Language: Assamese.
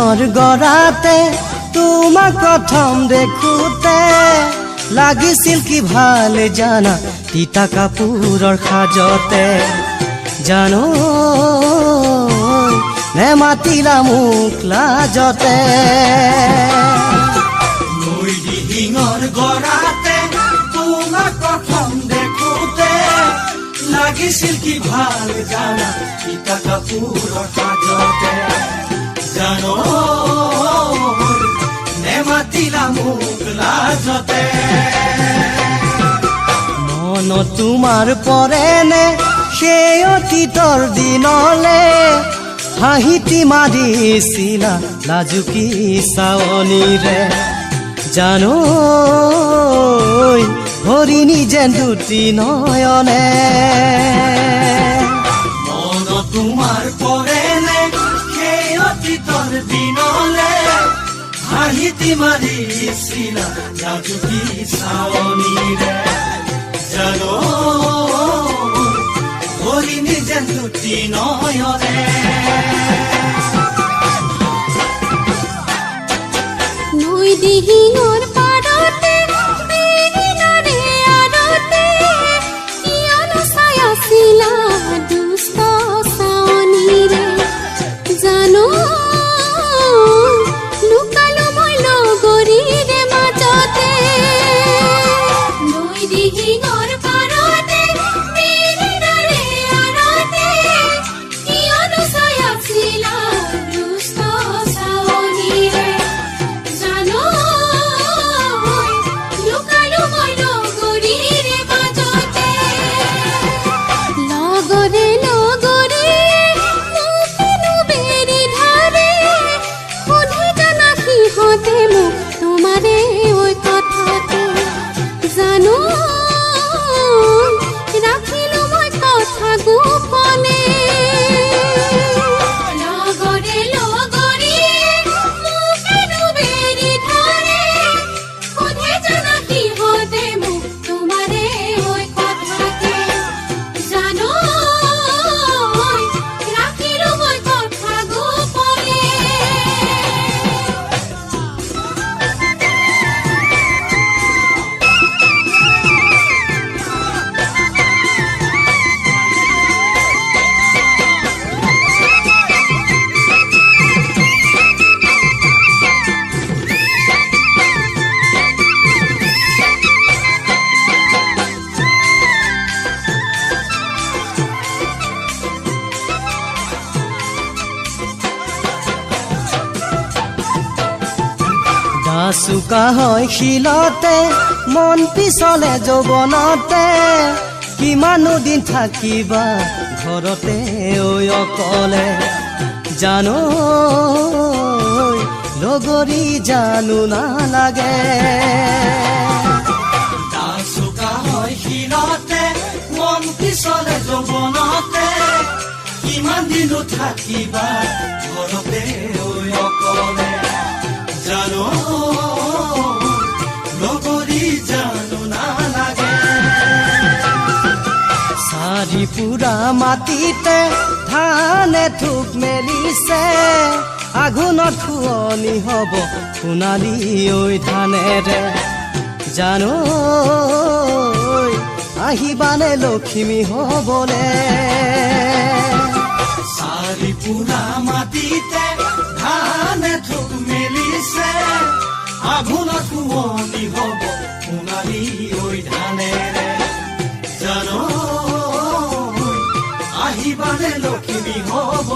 দিহিঙৰ গৰাতে তোমাক প্ৰথম দেখোতে লাগিছিল কি ভাল জানা তিতা কাপোৰৰ সাজতে জানো নেমাতিলা মোক লাজতে নৈ দিহিঙৰ গৰাতে তোমাক প্ৰথম দেখোতে লাগিছিল কি ভাল জানা তিতা কাপোৰৰ সাজতে জানো নেমাতিলা মোক লাজতে মন তোমাৰ পৰেনে সেই অতীতৰ দিনলে হাঁহিতি মাৰিছিলা লাজুকী চাৱনীৰে জানো হৰিণী যেন দুটি নয়নে মন তোমাৰ পৰেনে সেই অতীতৰ দিনলে হাঁহিতি মাৰিছিলা লাজুকী চাৱনীৰে জানো হৰিণী যেন দুটি নয়নে নৈ দিহিঙৰ পাৰতে বেঙেনাৰে আৰতে কিয়নো চাই আছিলা দুষ্ট চাৱনীৰে জানো লুকালো মই লগৰীৰে মাজতে নৈ দিহিঙৰ পাৰতে বেঙেনাৰে আৰতে কিয়নো চাই আছিলা দুষ্ট চাৱনীৰে জানো লুকালো মই লগৰীৰে মাজতে লগৰে লগৰে মোকেনো বেৰি ধৰে সুধি জানা সিহঁতে মোক তোমাৰে ঐ কথাটো জানো ৰাখিলো মই কথা গোপনে লগৰে লগৰে মোকেনো বেৰি ধৰে সুধি জানা সিহঁতে মোক তোমাৰে ঐ কথাটো জানো ৰাখিলো মই কথা গোপনে চোকা হয় শিলতে মন পিছলে যৌৱনতে কিমানো দিন থাকিবা ঘৰতে ঐ অকলে জানো লগৰী জানো নালাগে চোকা হয় শিলতে মন পিছলে যৌৱনতে কিমান দিনো থাকিবা ঘৰতে ঐ অকলে জানো লগৰী জানো নালাগে চাৰি পুৰা মাটিতে ধানে থোক মেলিছে আঘোণত খুৱনি হ'ব সোণালী ঐ ধানেৰে জানো আহিবানে লখিমী হ'বলে চাৰি পুৰা মাটিতে ধানে থোক মেলিছে আঘোণত খুৱনি হ'ব সোণালী ঐ ধানেৰে জানো আহিবানে লখিমী হ'ব